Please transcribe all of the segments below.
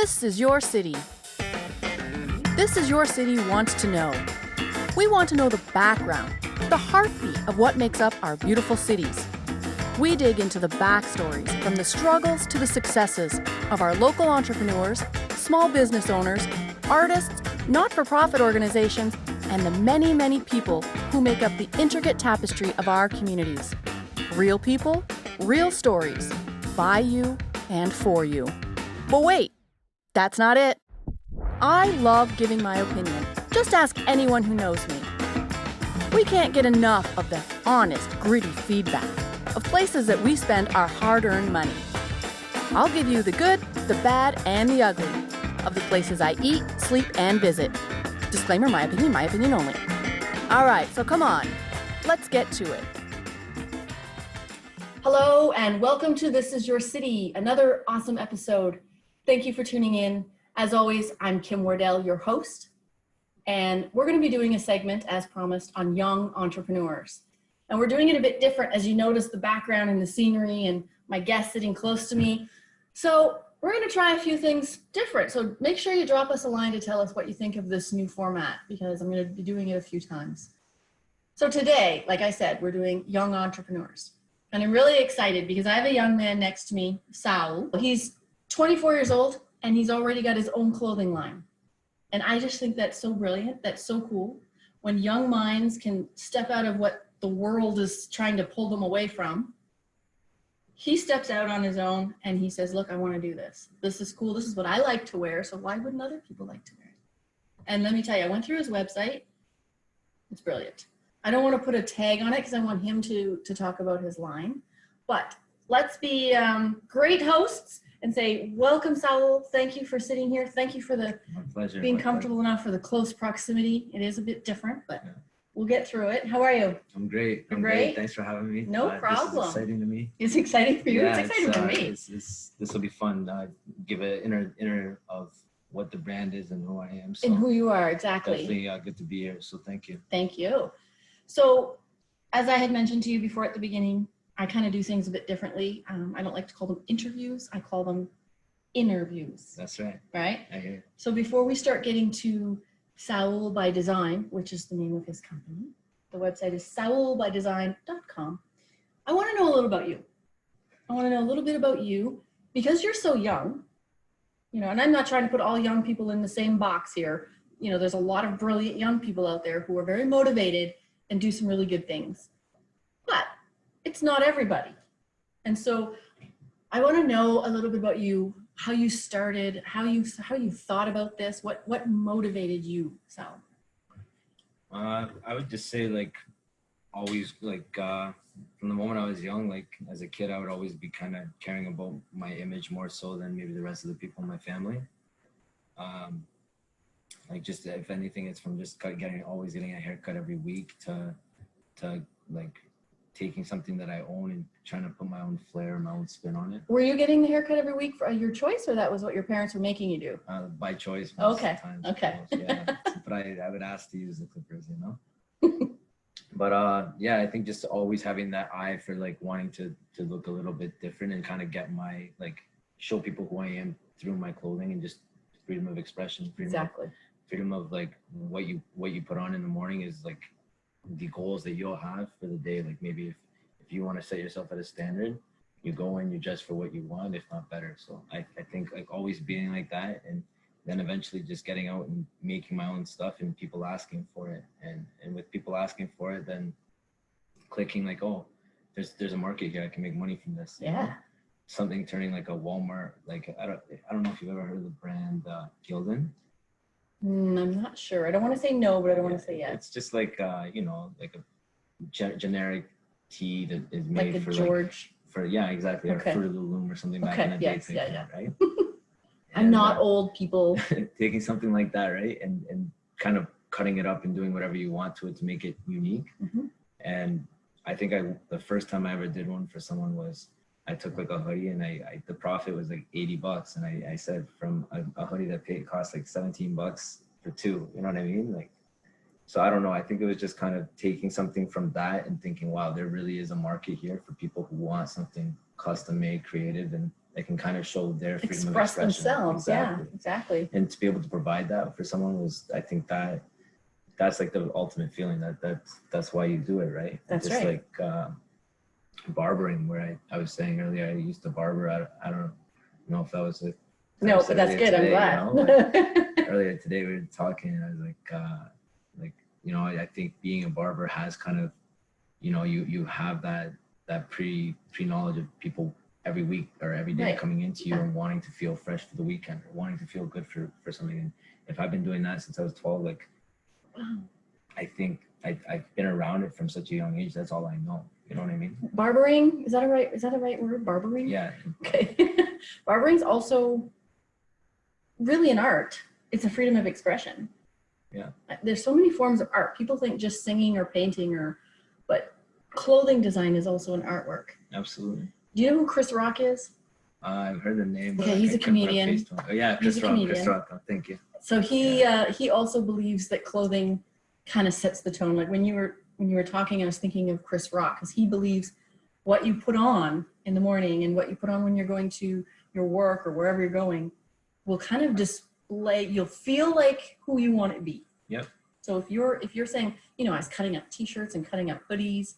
This is your city. This is your city wants to know. We want to know the background, the heartbeat of what makes up our beautiful cities. We dig into the backstories from the struggles to the successes of our local entrepreneurs, small business owners, artists, not-for-profit organizations, and the many, many people who make up the intricate tapestry of our communities. Real people, real stories, by you and for you. But wait, that's not it. I love giving my opinion. Just ask anyone who knows me. We can't get enough of the honest, gritty feedback of places that we spend our hard-earned money. I'll give you the good, the bad, and the ugly of the places I eat, sleep, and visit. Disclaimer, my opinion only. All right, so come on, let's get to it. Hello, and welcome to This Is Your City, another awesome episode. Thank you for tuning in. As always, I'm Kim Wardell, your host, and we're going to be doing a segment, as promised, on young entrepreneurs. And we're doing it a bit different, as you notice the background and the scenery and my guest sitting close to me. So we're going to try a few things different. So make sure you drop us a line to tell us what you think of this new format, because I'm going to be doing it a few times. So today, like I said, we're doing young entrepreneurs. And I'm really excited because I have a young man next to me, Saul. He's 24 years old and he's already got his own clothing line. And I just think that's so brilliant. That's so cool. When young minds can step out of what the world is trying to pull them away from, he steps out on his own and he says, look, I want to do this. This is cool. This is what I like to wear. So why wouldn't other people like to wear it? And let me tell you, I went through his website. It's brilliant. I don't want to put a tag on it because I want him to talk about his line. But let's be great hosts and say, welcome, Saul. Thank you for sitting here. Thank you for being comfortable enough for the close proximity. It is a bit different, but we'll get through it. How are you? I'm great. I'm great. Thanks for having me. No problem. This is exciting to me. It's exciting for you. Yeah, it's exciting for me. This will be fun. Give an inner of what the brand is and who I am. So and who you are, exactly. Definitely good to be here. So thank you. Thank you. So as I had mentioned to you before at the beginning, I kind of do things a bit differently. I don't like to call them interviews. I call them interviews. That's right. Right? I hear. So before we start getting to Saul by Design, which is the name of his company, the website is saulbydesign.com. I want to know a little about you. I want to know a little bit about you because you're so young, and I'm not trying to put all young people in the same box here. There's a lot of brilliant young people out there who are very motivated and do some really good things, but it's not everybody. And so I want to know a little bit about you, how you started, how you thought about this, what motivated you, Sal? I would just say always from the moment I was young, as a kid, I would always be kind of caring about my image more so than maybe the rest of the people in my family. Just if anything, it's from just always getting a haircut every week to taking something that I own and trying to put my own flair, my own spin on it. Were you getting the haircut every week for your choice, or that was what your parents were making you do? By choice. Okay. Of the time, Okay. Yeah. But I would ask to use the clippers, But I think just always having that eye for wanting to look a little bit different and kind of get my show people who I am through my clothing and just freedom of expression. Freedom of what you put on in the morning is the goals that you'll have for the day. Maybe if you want to set yourself at a standard, you go in, you dress for what you want, if not better. So I think always being like that, and then eventually just getting out and making my own stuff and people asking for it. And with people asking for it, then clicking oh, there's a market here. I can make money from this. Yeah. Something turning a Walmart. I don't know if you've ever heard of the brand Gildan. I'm not sure. I don't want to say no, but I don't want to say yes. It's just a generic tea that is made like a for George. Exactly. Okay. Or Fruit of the Loom or something back in the day. Yeah. Right? I'm not old, people. Taking something like that, right? And kind of cutting it up and doing whatever you want to it to make it unique. Mm-hmm. And I think the first time I ever did one for someone was I took a hoodie and the profit was $80, and I said from a hoodie that cost $17 for two, you know what I mean? So I don't know. I think it was just kind of taking something from that and thinking, wow, there really is a market here for people who want something custom made, creative, and that can kind of show their freedom Express of expression. themselves. Yeah, exactly. And to be able to provide that for someone was, I think that's like the ultimate feeling. That's why you do it, right? That's just right. like barbering, where I was saying earlier, I used to barber. I don't know if that was it. No, but that's good. Today, I'm glad. like, earlier today we were talking, and I was like, I think being a barber has kind of, you have that pre-knowledge of people every week or every day Right. coming into you and wanting to feel fresh for the weekend, or wanting to feel good for something. And if I've been doing that since I was 12, like, Wow. I think I've been around it from such a young age. That's all I know. You know what I mean? Barbering, is that a right word? Barbering? Yeah. Okay. Barbering's also really an art. It's a freedom of expression. Yeah. There's so many forms of art. People think just singing or painting but clothing design is also an artwork. Absolutely. Do you know who Chris Rock is? I've heard the name. But Okay, he's a comedian. Oh, yeah, Chris Rock. Comedian. Chris Rock. Thank you. So he also believes that clothing kind of sets the tone. Like when you were talking, I was thinking of Chris Rock, because he believes what you put on in the morning and what you put on when you're going to your work or wherever you're going will kind of display. You'll feel like who you want to be. Yep. So if you're saying, I was cutting up T-shirts and cutting up hoodies,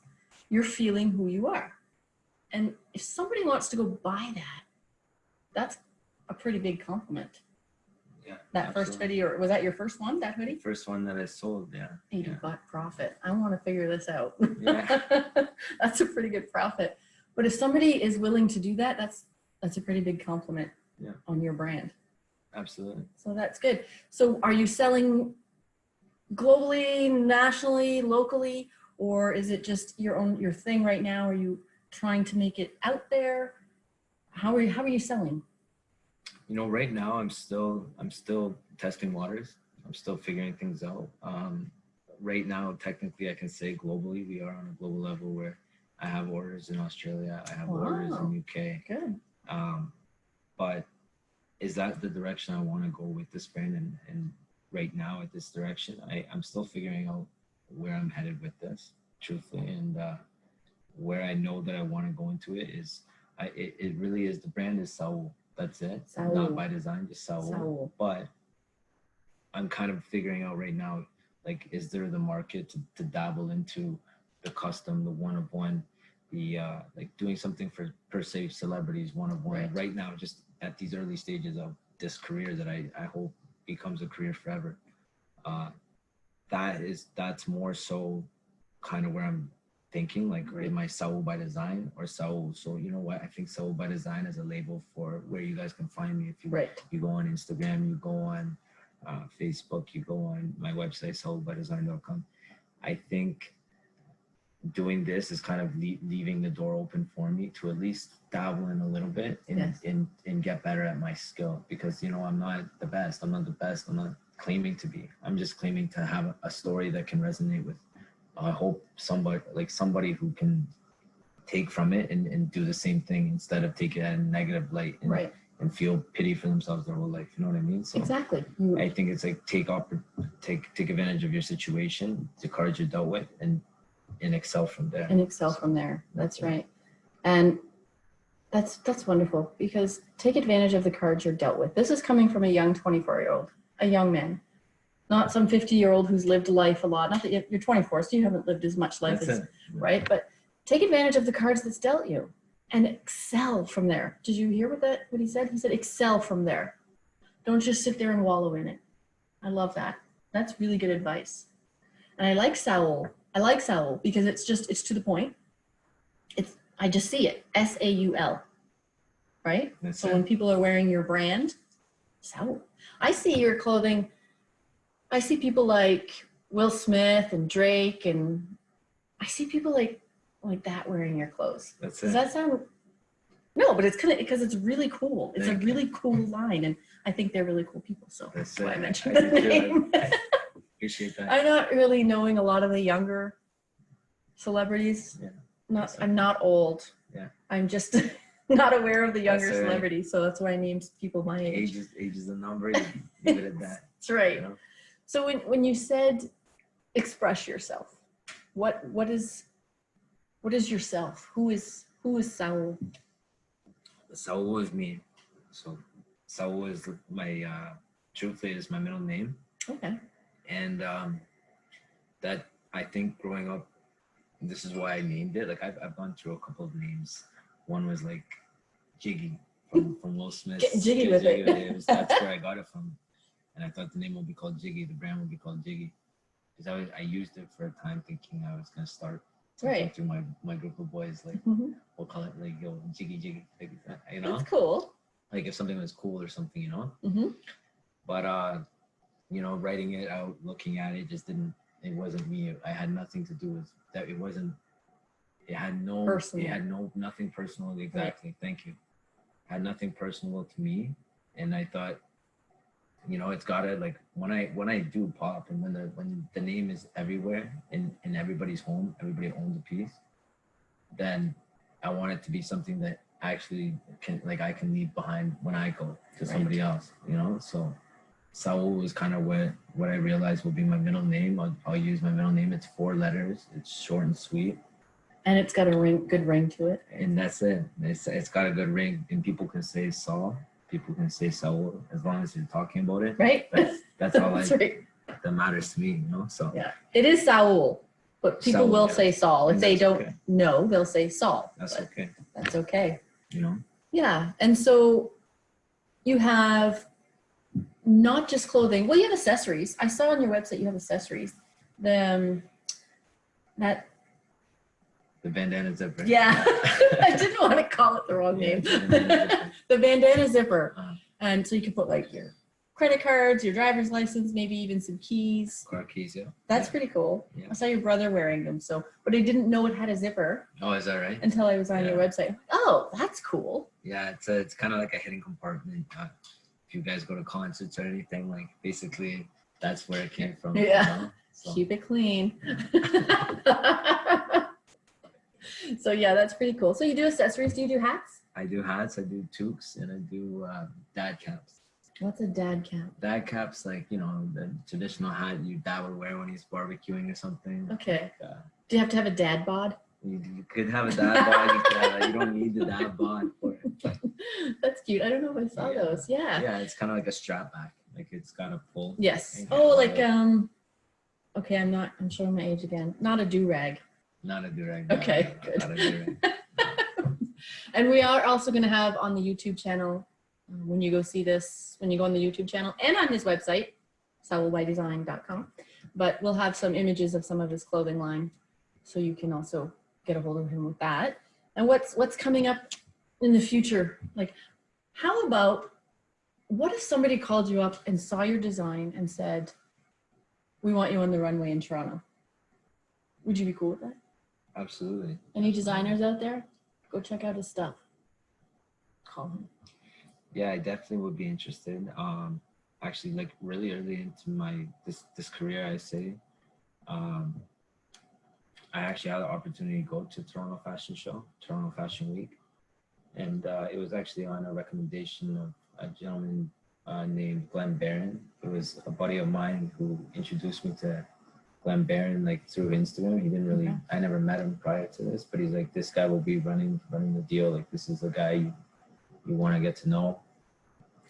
you're feeling who you are. And if somebody wants to go buy that, that's a pretty big compliment. Yeah. That absolutely. first hoodie, or was that your first one, that hoodie? First one that I sold, yeah. 80 buck profit. I want to figure this out. Yeah. That's a pretty good profit. But if somebody is willing to do that, that's a pretty big compliment on your brand. Absolutely. So that's good. So are you selling globally, nationally, locally, or is it just your thing right now? Are you trying to make it out there? How are you selling? Right now I'm still testing waters. I'm still figuring things out. Right now, technically, I can say globally, we are on a global level where I have orders in Australia, I have orders in UK. Good. But is that the direction I want to go with this brand? And right now, at this direction, I'm still figuring out where I'm headed with this, truthfully, and where I know that I want to go into it is, it really is, the brand is Saul. That's it. Saul. Not by design, just Saul. Saul. But I'm kind of figuring out right now, like, is there the market to dabble into the custom, the one of one, the like doing something for per se celebrities, one of one. Right now, just at these early stages of this career that I hope becomes a career forever. That's more so kind of where I'm thinking, like, am I Saul by design or Saul? So you know what, I think Saul by design is a label for where you guys can find me. If you go on Instagram, you go on Facebook, you go on my website, saulbydesign.com. I think doing this is kind of leaving the door open for me to at least dabble in a little bit and get better at my skill, because I'm not the best. I'm not claiming to be. I'm just claiming to have a story that can resonate with, I hope, somebody who can take from it and do the same thing, instead of take it at a negative light and feel pity for themselves their whole life. You know what I mean? So exactly. I think it's like take advantage of your situation, the cards you're dealt with, and excel from there. That's right. And that's wonderful, because take advantage of the cards you're dealt with. This is coming from a young 24-year-old, a young man, not some 50-year-old who's lived life a lot. Not that you're 24, so you haven't lived as much life right? But take advantage of the cards that's dealt you and excel from there. Did you hear what he said? He said, excel from there. Don't just sit there and wallow in it. I love that. That's really good advice. And I like Saul because it's to the point. I just see it, Saul, right? So when people are wearing your brand, Saul. I see your clothing. I see people like Will Smith and Drake, and I see people like that wearing your clothes. Does that sound? No, but it's kind of because it's really cool. It's a really cool line, and I think they're really cool people. So that's why I mentioned the name. I appreciate that. I'm not really knowing a lot of the younger celebrities. Yeah. I'm not old. Yeah. I'm just not aware of the younger celebrities, so that's why I named people my age. Age is a number. Leave it at that. That's right. So when you said express yourself, what is yourself? Who is Saul? Saul is me. So Saul is my truthfully is my middle name. Okay. And that I think growing up, this is why I named it. Like I've gone through a couple of names. One was like Jiggy from Will Smith's Get jiggy with it. That's where I got it from. And I thought the name would be called Jiggy. The brand would be called Jiggy. Because I used it for a time thinking I was gonna start Right. through my group of boys, like we'll call it like yo Jiggy, like, you know. That's cool. Like if something was cool or something, you know. Mm-hmm. But you know, writing it out, looking at it, just didn't. It wasn't me. I had nothing to do with that. It wasn't. It had no. Personal. It had no nothing personal. Exactly. Right. Thank you. Had nothing personal to me, and I thought, you know, it's gotta like when I do pop and when the name is everywhere in everybody's home, everybody owns a piece, then I want it to be something that actually I can leave behind when I go to somebody else, you know. So Saul was kind of what I realized will be my middle name. I'll use my middle name. It's 4 letters. It's short and sweet. And it's got a good ring to it. And that's it. It's got a good ring. And people can say Saul. People can say Saul as long as you're talking about it. Right. That's all That's right. that matters to me, you know. So yeah, it is Saul, but people Saul, will yeah. say Saul. If they don't okay. know, they'll say Saul. That's okay. That's okay. You know. Yeah, and so you have not just clothing. Well, you have accessories. I saw on your website you have accessories. The bandana zipper. Yeah, I didn't want to call it the wrong name. The bandana zipper. And so you can put like your credit cards, your driver's license, maybe even some keys. Car keys, yeah. That's pretty cool. Yeah. I saw your brother wearing them, but I didn't know it had a zipper. Oh, is that right? Until I was on your website. Oh, that's cool. Yeah, it's kind of like a hidden compartment. If you guys go to concerts or anything, like basically that's where it came from. Yeah. You know? So. Keep it clean. So yeah, that's pretty cool. So you do accessories. Do you do hats? I do hats. I do toques, and I do dad caps. What's a dad cap? Dad cap's like, you know, the traditional hat your dad would wear when he's barbecuing or something. Okay. Like, do you have to have a dad bod? You could have a dad bod. You don't need the dad bod for it. But, that's cute. I don't know if I saw those. Yeah. Yeah, it's kind of like a strap back. Like it's got a pull. Yes. Oh, like okay, I'm showing my age again. Not a do-rag. Not a do-rag. Okay, no, good. Not a do-rag. And we are also going to have on the YouTube channel, when you go see this, when you go on the YouTube channel and on his website, saulbydesign.com, but we'll have some images of some of his clothing line, so you can also get a hold of him with that. And what's coming up in the future? Like, how about, what if somebody called you up and saw your design and said, we want you on the runway in Toronto? Would you be cool with that? Absolutely. Any designers out there? Go check out his stuff. Call him. Yeah, I definitely would be interested. Actually, like really early into my this career, I say, I actually had the opportunity to go to Toronto Fashion Show, Toronto Fashion Week, and it was actually on a recommendation of a gentleman named Glenn Barron. It was a buddy of mine who introduced me to Glenn Barron, like through Instagram. He didn't really, I never met him prior to this, but he's like, this guy will be running the deal. Like, this is the guy you want to get to know.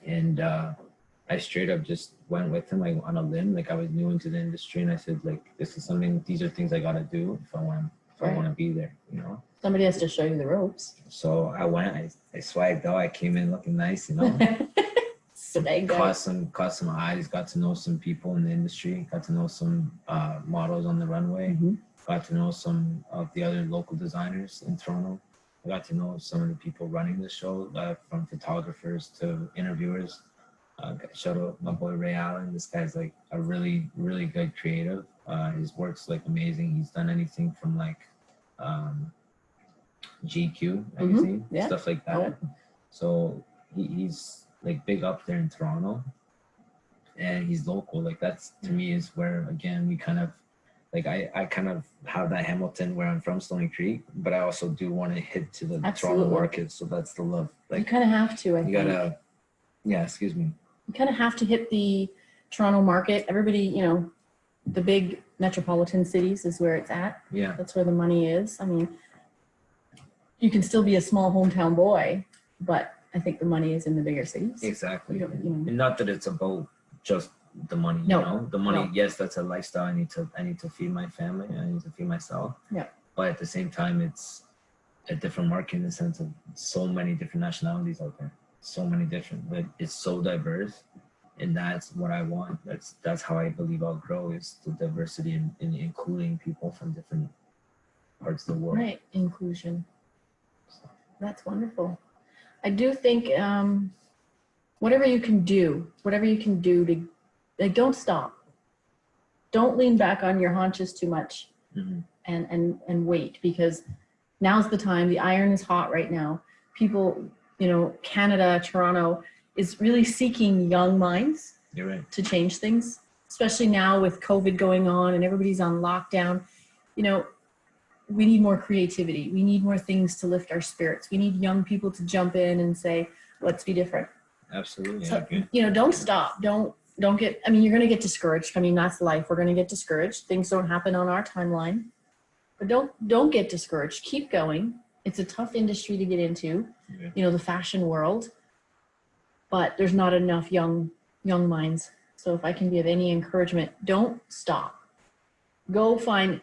And I straight up just went with him, like on a limb. Like I was new into the industry, and I said, like, this is something, these are things I got to do if I want to be there, you know? Somebody has to show you the ropes. So I went, I swagged out, I came in looking nice, you know? Caught some eyes, got to know some people in the industry, got to know some models on the runway, got to know some of the other local designers in Toronto. I got to know some of the people running the show, from photographers to interviewers. Shout out my boy Ray Allen. This guy's like a really, really good creative. His work's like amazing. He's done anything from like GQ magazine, stuff like that. So he's like big up there in Toronto, and he's local. Like that's, to me, is where, again, we kind of like, I kind of have that Hamilton where I'm from, Stony Creek, but I also do want to hit to the Toronto market. So that's the love. Like you kind of have to, I think. Gotta, yeah, excuse me. You kind of have to hit the Toronto market. Everybody, you know, the big metropolitan cities is where it's at. Yeah. That's where the money is. I mean, you can still be a small hometown boy, but I think the money is in the bigger cities. Exactly. You know. And not that it's about just the money, No, you know, the money. no. Yes, that's a lifestyle. I need to feed my family. I need to feed myself. Yeah. But at the same time, it's a different market in the sense of so many different nationalities out there, so many different, but it's so diverse. And that's what I want. That's how I believe I'll grow, is the diversity and including people from different parts of the world. Right, inclusion. That's wonderful. I do think whatever you can do to, like, don't stop. Don't lean back on your haunches too much. Mm-hmm. and wait, because now's the time. The iron is hot right now. People, Canada, Toronto is really seeking young minds. You're right. To change things, especially now with COVID going on and everybody's on lockdown. We need more creativity. We need more things to lift our spirits. We need young people to jump in and say, let's be different. Absolutely. So, don't stop. Don't get, you're going to get discouraged. That's life. We're going to get discouraged. Things don't happen on our timeline, but don't get discouraged. Keep going. It's a tough industry to get into, the fashion world, but there's not enough young minds. So if I can be of any encouragement, don't stop. Go find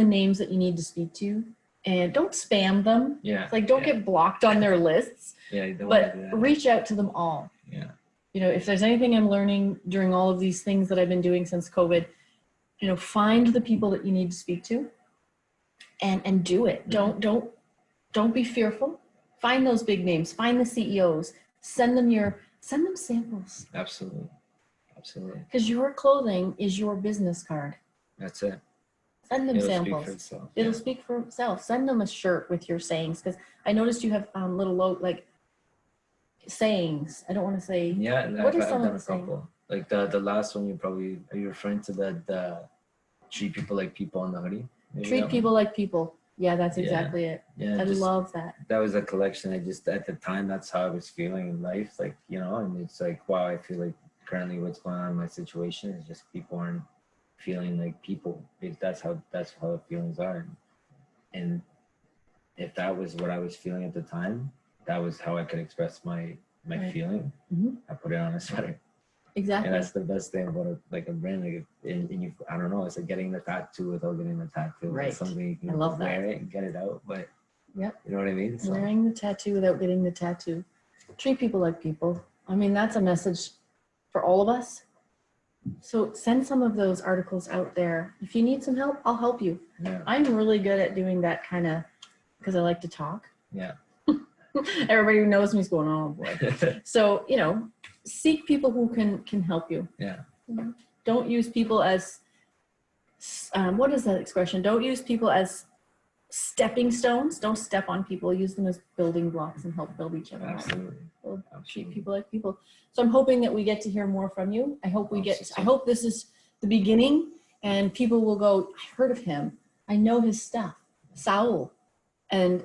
the names that you need to speak to, and don't spam them. Yeah. It's like, don't get blocked on their lists, but reach out to them all. Yeah. If there's anything I'm learning during all of these things that I've been doing since COVID, find the people that you need to speak to and do it. Mm-hmm. Don't be fearful. Find those big names, find the CEOs, send them samples. Absolutely. Because your clothing is your business card. That's it. Send them samples. It'll Yeah. speak for itself. Send them a shirt with your sayings, because I noticed you have little sayings. I don't want to say. Yeah, what I've are some done of the a sayings? couple. Like the last one, are you referring to the treat people like people on the hoodie? Maybe Treat that people one? like people. Yeah, that's exactly it. Yeah, I love that. That was a collection. At the time, that's how I was feeling in life. And it's like, wow, I feel like currently what's going on in my situation is just people aren't feeling like people. That's how the feelings are. And if that was what I was feeling at the time, that was how I could express my Right. feeling. Mm-hmm. I put it on a sweater. Exactly. And that's the best thing about a brand. I don't know, it's like getting the tattoo without getting the tattoo. Right. It's something you can I love that. wear it and get it out, but Yep. you know what I mean? So, Wearing the tattoo without getting the tattoo. Treat people like people. That's a message for all of us. So send some of those articles out there. If you need some help, I'll help you. yeah. I'm really good at doing that because I like to talk. Yeah. Everybody who knows me is going, oh boy. So, seek people who can help you. Yeah. Don't use people as, what is that expression? Don't use people as stepping stones. Don't step on people. Use them as building blocks and help build each other up. Absolutely. Treat people like people. So I'm hoping that we get to hear more from you. I hope I hope this is the beginning and people will go, I heard of him. I know his stuff. Saul. And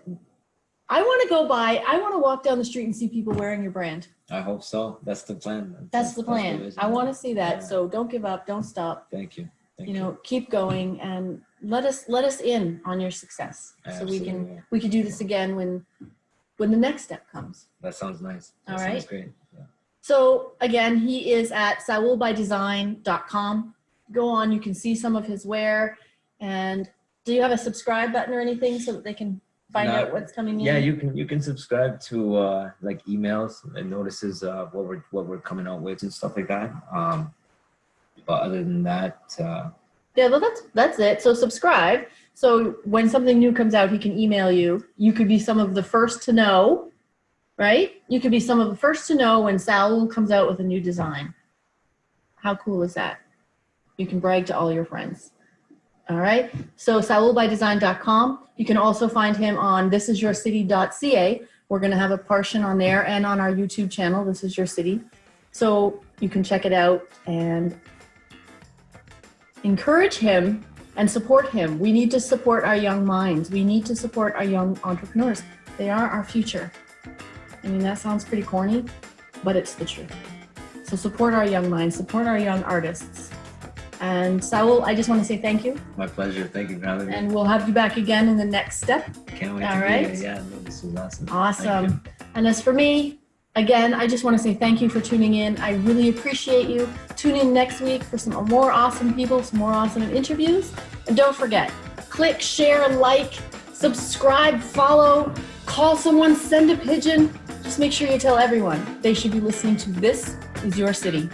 I want to walk down the street and see people wearing your brand. I hope so. That's the plan. That's the plan. I want to see that. Yeah. So don't give up. Don't stop. Thank you. Thank you. Keep going and let us in on your success. Absolutely. So we can do this again when the next step comes. That sounds nice. That All sounds right. great. Yeah. So again, he is at saulbydesign.com. Go on, you can see some of his wear. And do you have a subscribe button or anything so that they can find out what's coming in? Yeah, you can subscribe to emails and notices of what we're coming out with and stuff like that. But other than that, yeah, well, that's it. So subscribe. So when something new comes out, he can email you. You could be some of the first to know, right? You could be some of the first to know when Saul comes out with a new design. How cool is that? You can brag to all your friends. All right. So saulbydesign.com. You can also find him on thisisyourcity.ca. We're going to have a portion on there and on our YouTube channel, This Is Your City. So you can check it out and encourage him and support him. We need to support our young minds. We need to support our young entrepreneurs. They are our future. That sounds pretty corny, but it's the truth. So support our young minds, support our young artists. And Saul, I just want to say thank you. my pleasure. Thank you for having me. And we'll have you back again in the next step. Can't wait all to right. be here. Yeah, no, this was awesome. Awesome. Thank you. And as for me, Again, I just want to say thank you for tuning in. I really appreciate you. Tune in next week for some more awesome people, some more awesome interviews. And don't forget, click, share, like, subscribe, follow, call someone, send a pigeon. Just make sure you tell everyone they should be listening to This Is Your City.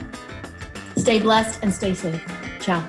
Stay blessed and stay safe. Ciao.